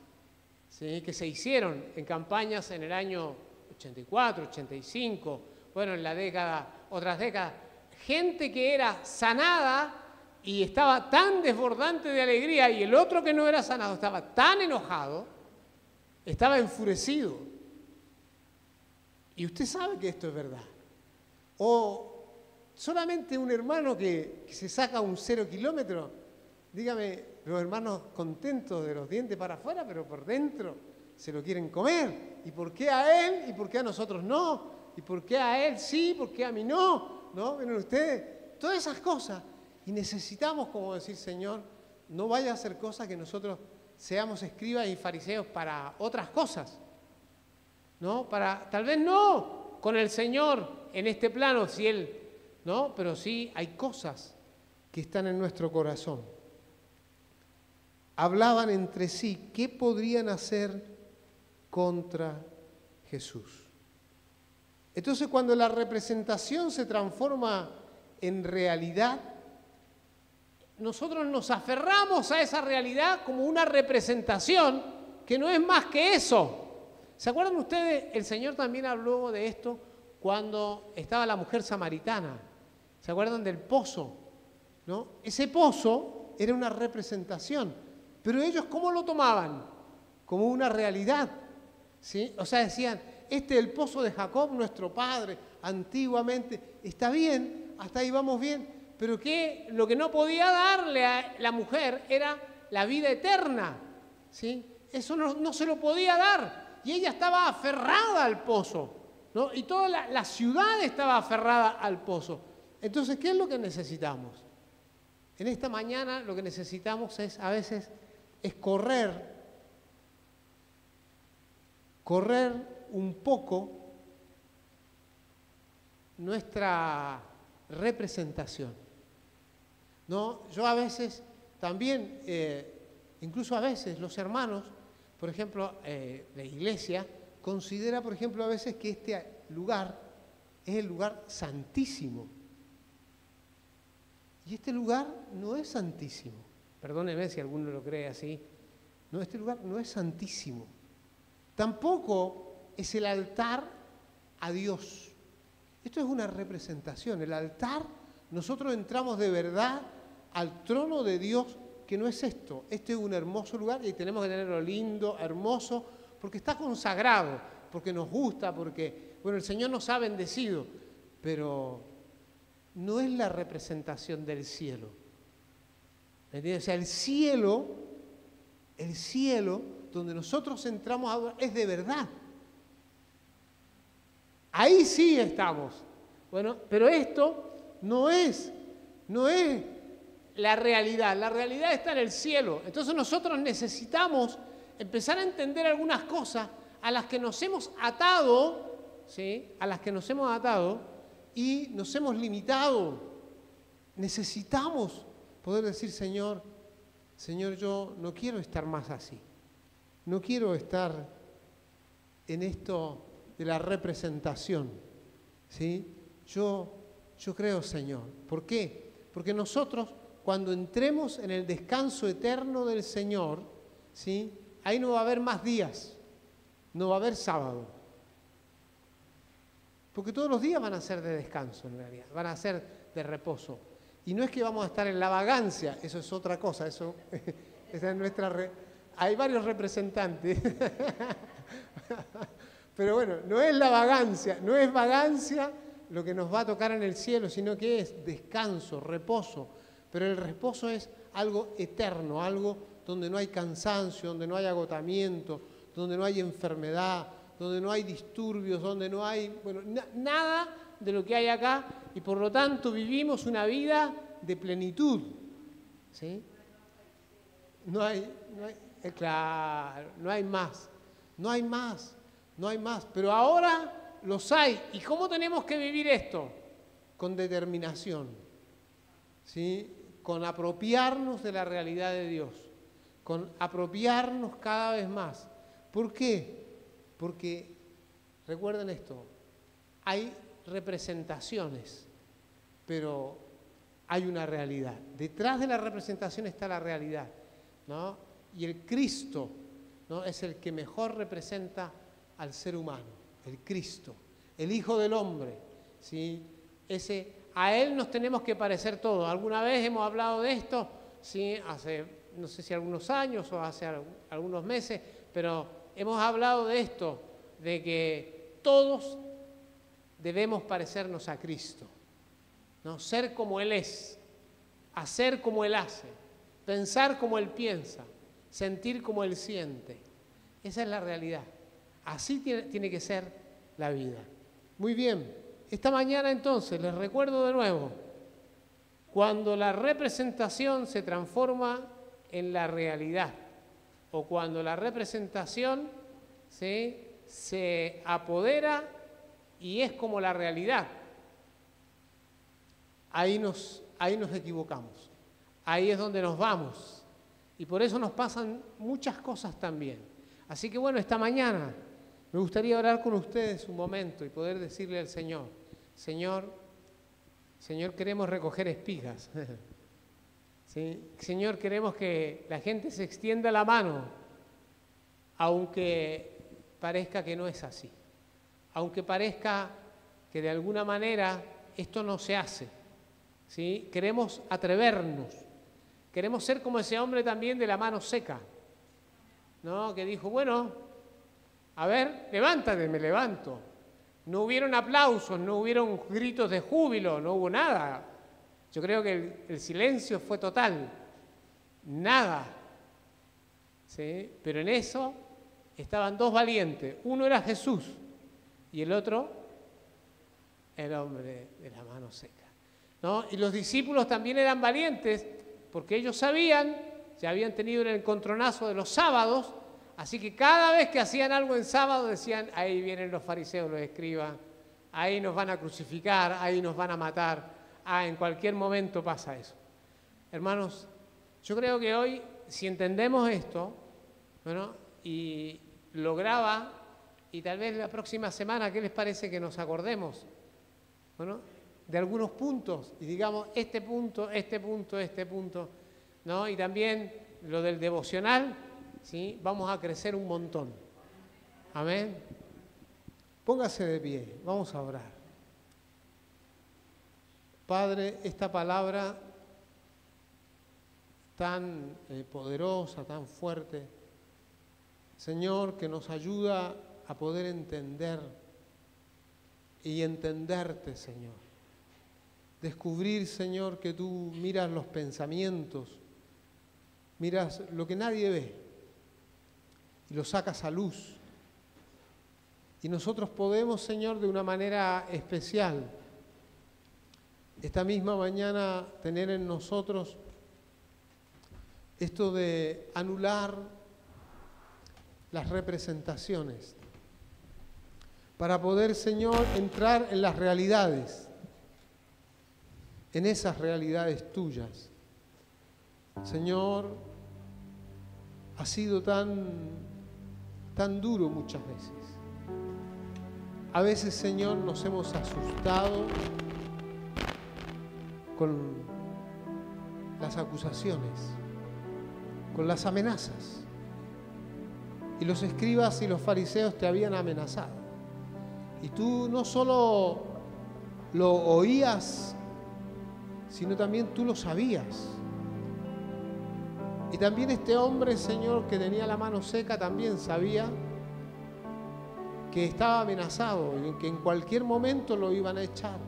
¿sí? Que se hicieron en campañas en el año 84, 85, bueno, en la década, otras décadas. Gente que era sanada y estaba tan desbordante de alegría y el otro que no era sanado estaba tan enojado, estaba enfurecido. Y usted sabe que esto es verdad. O solamente un hermano que se saca un 0 kilómetro, dígame, los hermanos contentos de los dientes para afuera, pero por dentro se lo quieren comer. ¿Y por qué a él y por qué a nosotros no? ¿Y por qué a él sí, por qué a mí no? ¿No? ¿Ven ustedes? Todas esas cosas. Y necesitamos, como decir, Señor, no vaya a hacer cosas que nosotros seamos escribas y fariseos para otras cosas, ¿no? Tal vez no con el Señor en este plano, si Él, ¿no? Pero sí hay cosas que están en nuestro corazón. Hablaban entre sí qué podrían hacer contra Jesús. Entonces, cuando la representación se transforma en realidad, nosotros nos aferramos a esa realidad como una representación que no es más que eso. ¿Se acuerdan ustedes? El Señor también habló de esto cuando estaba la mujer samaritana. ¿Se acuerdan del pozo? ¿No? Ese pozo era una representación, pero ellos ¿cómo lo tomaban? Como una realidad, ¿sí? O sea, decían, este es el pozo de Jacob, nuestro padre, antiguamente. Está bien, hasta ahí vamos bien, pero que lo que no podía darle a la mujer era la vida eterna, ¿sí? Eso no se lo podía dar, y ella estaba aferrada al pozo, ¿no? Y toda la ciudad estaba aferrada al pozo. Entonces, ¿qué es lo que necesitamos? En esta mañana lo que necesitamos es, a veces, es correr un poco nuestra representación, ¿no? Yo a veces también, incluso a veces los hermanos, por ejemplo, la iglesia considera, por ejemplo, a veces que este lugar es el lugar santísimo. Y este lugar no es santísimo. Perdónenme si alguno lo cree así. No, este lugar no es santísimo. Tampoco es el altar a Dios. Esto es una representación. El altar, nosotros entramos de verdad al trono de Dios, que no es esto. Este es un hermoso lugar y tenemos que tenerlo lindo, hermoso, porque está consagrado, porque nos gusta, porque, bueno, el Señor nos ha bendecido, pero no es la representación del cielo. ¿Me entiendes? O sea, el cielo donde nosotros entramos a adorar es de verdad. Ahí sí estamos. Bueno, pero esto no es la realidad. La realidad está en el cielo. Entonces nosotros necesitamos empezar a entender algunas cosas a las que nos hemos atado, ¿sí? A las que nos hemos atado y nos hemos limitado. Necesitamos poder decir, Señor, yo no quiero estar más así. No quiero estar en esto de la representación, ¿sí? Yo creo, Señor. ¿Por qué? Porque nosotros, cuando entremos en el descanso eterno del Señor, ¿sí? Ahí no va a haber más días, no va a haber sábado. Porque todos los días van a ser de descanso, en realidad, van a ser de reposo. Y no es que vamos a estar en la vagancia, eso es otra cosa, esa es nuestra... Hay varios representantes, pero bueno, no es la vagancia, no es vagancia lo que nos va a tocar en el cielo, sino que es descanso, reposo. Pero el reposo es algo eterno, algo donde no hay cansancio, donde no hay agotamiento, donde no hay enfermedad, donde no hay disturbios, donde no hay, bueno, nada de lo que hay acá, y por lo tanto vivimos una vida de plenitud, ¿sí? Claro, no hay más, pero ahora los hay. ¿Y cómo tenemos que vivir esto? Con determinación, ¿sí? Con apropiarnos de la realidad de Dios, con apropiarnos cada vez más. ¿Por qué? Porque, recuerden esto, hay representaciones, pero hay una realidad. Detrás de la representación está la realidad, ¿no? Y el Cristo, ¿no? Es el que mejor representa al ser humano, el Cristo, el Hijo del Hombre, ¿sí? A Él nos tenemos que parecer todos. ¿Alguna vez hemos hablado de esto? ¿Sí? Hace, no sé si algunos años o hace algunos meses, pero hemos hablado de esto, de que todos debemos parecernos a Cristo, ¿no? Ser como Él es, hacer como Él hace, pensar como Él piensa, sentir como Él siente. Esa es la realidad. Así tiene que ser la vida. Muy bien. Esta mañana entonces les recuerdo de nuevo, cuando la representación se transforma en la realidad, o cuando la representación, ¿sí?, se apodera y es como la realidad, ahí nos equivocamos, ahí es donde nos vamos. Y por eso nos pasan muchas cosas también. Así que bueno, esta mañana me gustaría orar con ustedes un momento y poder decirle al Señor, Señor, queremos recoger espigas. ¿Sí? Señor, queremos que la gente se extienda la mano, aunque parezca que no es así. Aunque parezca que de alguna manera esto no se hace. ¿Sí? Queremos atrevernos. Queremos ser como ese hombre también de la mano seca, ¿no? Que dijo, bueno, a ver, levántate, me levanto. No hubieron aplausos, no hubieron gritos de júbilo, no hubo nada. Yo creo que el silencio fue total, nada. ¿Sí? Pero en eso estaban dos valientes. Uno era Jesús y el otro, el hombre de la mano seca, ¿no? Y los discípulos también eran valientes, porque ellos sabían, ya habían tenido el encontronazo de los sábados, así que cada vez que hacían algo en sábado decían, ahí vienen los fariseos, los escribas, ahí nos van a crucificar, ahí nos van a matar, en cualquier momento pasa eso. Hermanos, yo creo que hoy, si entendemos esto, bueno, y lo graba, y tal vez la próxima semana, ¿qué les parece que nos acordemos? Bueno, de algunos puntos y digamos este punto, ¿no? Y también lo del devocional, ¿sí? Vamos a crecer un montón. Amén. Póngase de pie, vamos a orar. Padre, esta palabra tan poderosa, tan fuerte, Señor, que nos ayuda a poder entender y entenderte, Señor. Descubrir, Señor, que tú miras los pensamientos, miras lo que nadie ve y lo sacas a luz. Y nosotros podemos, Señor, de una manera especial, esta misma mañana tener en nosotros esto de anular las representaciones, para poder, Señor, entrar en las realidades, en esas realidades tuyas. Señor, ha sido tan duro muchas veces. A veces, Señor, nos hemos asustado con las acusaciones, con las amenazas. Y los escribas y los fariseos te habían amenazado. Y tú no solo lo oías, sino también tú lo sabías. Y también este hombre, Señor, que tenía la mano seca, también sabía que estaba amenazado y que en cualquier momento lo iban a echar.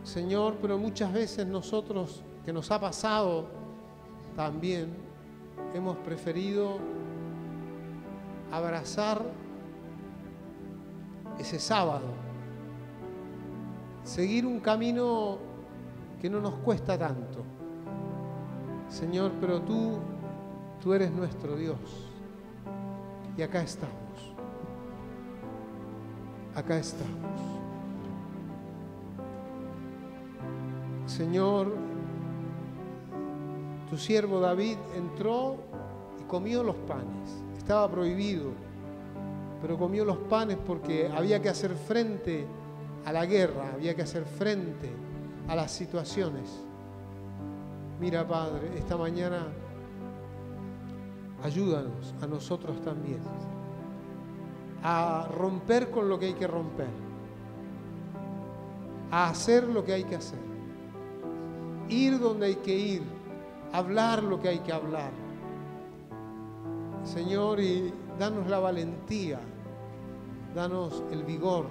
Señor, pero muchas veces nosotros, que nos ha pasado también, hemos preferido abrazar ese sábado, seguir un camino que no nos cuesta tanto. Señor, pero tú eres nuestro Dios. Y acá estamos. Acá estamos. Señor, tu siervo David entró y comió los panes. Estaba prohibido, pero comió los panes porque había que hacer frente a la guerra, había que hacer frente a las situaciones. Mira, Padre, esta mañana ayúdanos a nosotros también a romper con lo que hay que romper, a hacer lo que hay que hacer, ir donde hay que ir, hablar lo que hay que hablar. Señor, y danos la valentía, danos el vigor.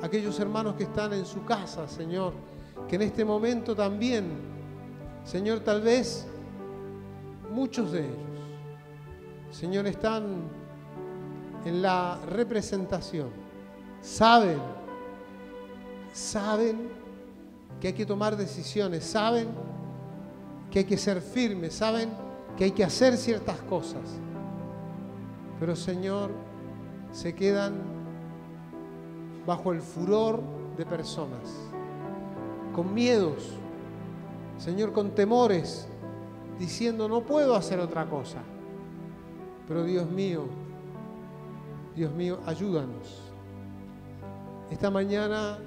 Aquellos hermanos que están en su casa, Señor, que en este momento también, Señor, tal vez muchos de ellos, Señor, están en la representación. Saben que hay que tomar decisiones, saben que hay que ser firmes, saben que hay que hacer ciertas cosas, pero Señor, se quedan bajo el furor de personas, con miedos, Señor, con temores, diciendo no puedo hacer otra cosa. Pero Dios mío, ayúdanos. Esta mañana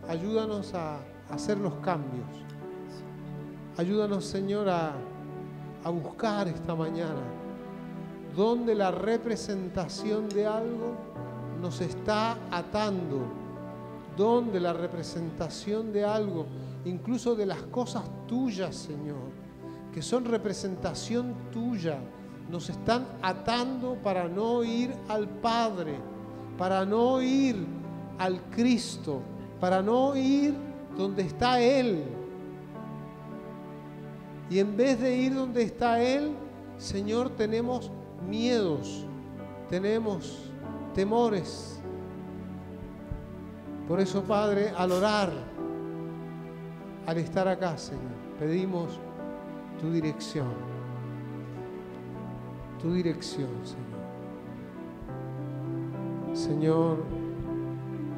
ayúdanos a hacer los cambios. Ayúdanos, Señor, a buscar esta mañana donde la representación de algo nos está atando, donde la representación de algo, incluso de las cosas tuyas, Señor, que son representación tuya, nos están atando para no ir al Padre, para no ir al Cristo, para no ir donde está Él. Y en vez de ir donde está Él, Señor, tenemos miedos, tenemos temores. Por eso, Padre, al orar, al estar acá, Señor, pedimos tu dirección, Señor. Señor,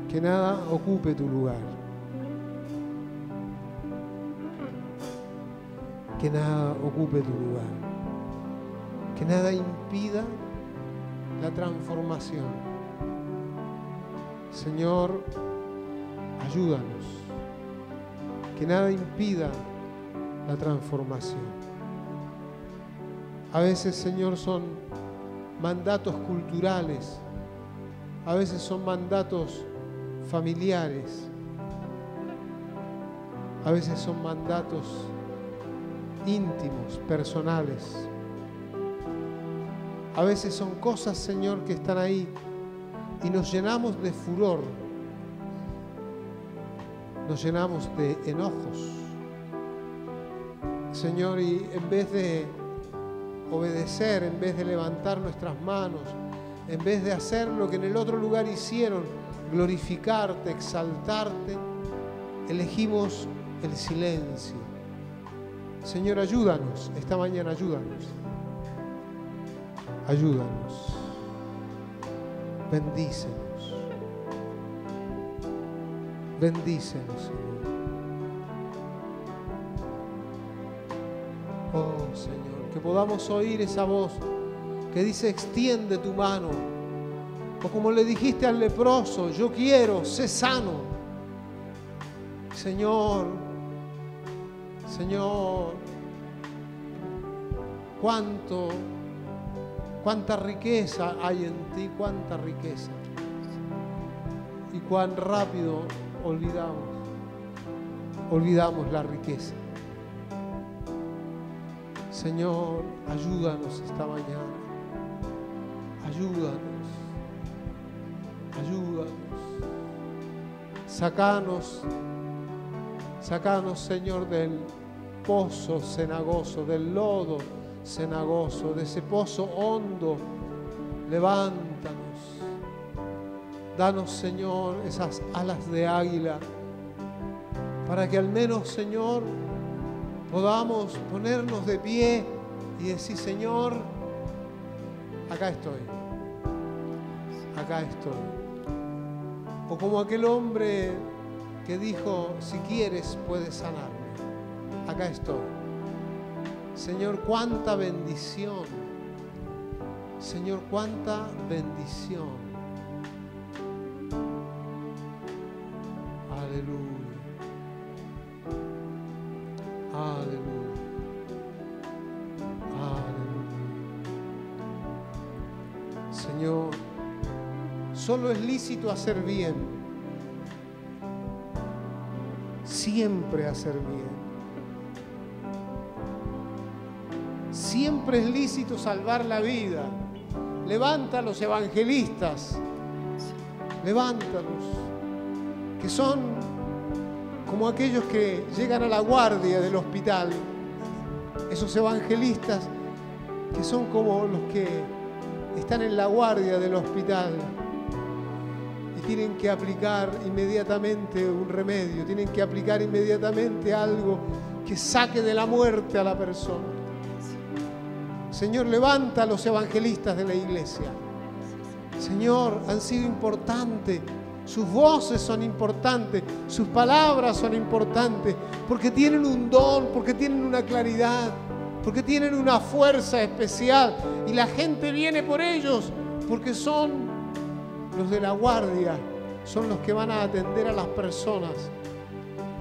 que nada ocupe tu lugar, que nada ocupe tu lugar, que nada impida la transformación. Señor, ayúdanos, que nada impida la transformación. A veces, Señor, son mandatos culturales, a veces son mandatos familiares, a veces son mandatos íntimos, personales. A veces son cosas, Señor, que están ahí y nos llenamos de furor, nos llenamos de enojos, Señor, y en vez de obedecer, en vez de levantar nuestras manos, en vez de hacer lo que en el otro lugar hicieron, glorificarte, exaltarte, elegimos el silencio. Señor, ayúdanos, esta mañana ayúdanos. Ayúdanos. Bendícenos. Bendícenos, Señor. Oh, Señor, que podamos oír esa voz que dice, extiende tu mano. O como le dijiste al leproso, yo quiero, sé sano. Señor, Señor, cuánta riqueza hay en ti, cuánta riqueza. Y cuán rápido olvidamos la riqueza. Señor, ayúdanos esta mañana. Ayúdanos. Sácanos, Señor, del pozo cenagoso, del lodo cenagoso, de ese pozo hondo. Levántanos. Danos, Señor, esas alas de águila, para que al menos, Señor, podamos ponernos de pie y decir, Señor, acá estoy. Acá estoy. O como aquel hombre que dijo, si quieres puedes sanarme. Acá estoy. Señor, cuánta bendición. Señor, cuánta bendición. Aleluya. Aleluya. Aleluya. Señor, solo es lícito hacer bien. Siempre hacer bien. Siempre es lícito salvar la vida. Levanta a los evangelistas. Levántalos. Que son como aquellos que llegan a la guardia del hospital. Esos evangelistas que son como los que están en la guardia del hospital y tienen que aplicar inmediatamente un remedio, tienen que aplicar inmediatamente algo que saque de la muerte a la persona. Señor, levanta a los evangelistas de la iglesia. Señor, han sido importantes. Sus voces son importantes, sus palabras son importantes, porque tienen un don, porque tienen una claridad, porque tienen una fuerza especial. Y la gente viene por ellos, porque son los de la guardia, son los que van a atender a las personas.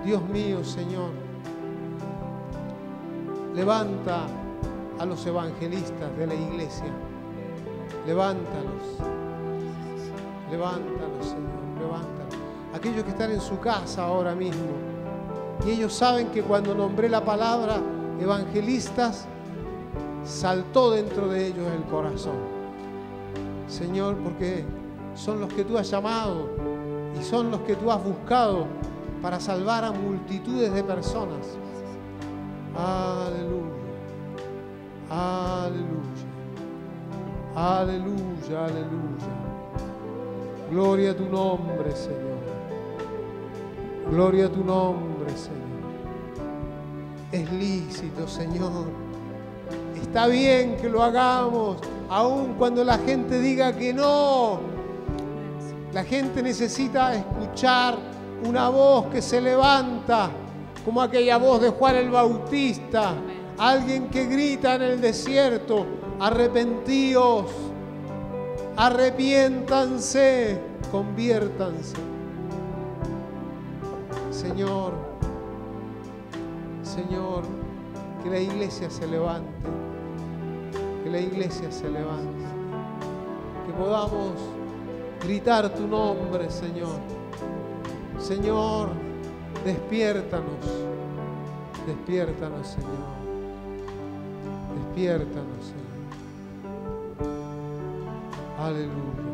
Dios mío, Señor, levanta a los evangelistas de la iglesia. Levántalos, Señor. Levántalos. Aquellos que están en su casa ahora mismo y ellos saben que cuando nombré la palabra evangelistas saltó dentro de ellos el corazón, Señor, porque son los que tú has llamado y son los que tú has buscado para salvar a multitudes de personas. Aleluya, aleluya, aleluya, aleluya. Gloria a tu nombre, Señor. Gloria a tu nombre, Señor. Es lícito, Señor. Está bien que lo hagamos, aun cuando la gente diga que no. La gente necesita escuchar una voz que se levanta, como aquella voz de Juan el Bautista. Alguien que grita en el desierto: arrepentíos. Arrepiéntanse, conviértanse. Señor, Señor, que la iglesia se levante, que la iglesia se levante, que podamos gritar tu nombre, Señor. Señor, despiértanos, despiértanos, Señor, despiértanos, Señor. Aleluya.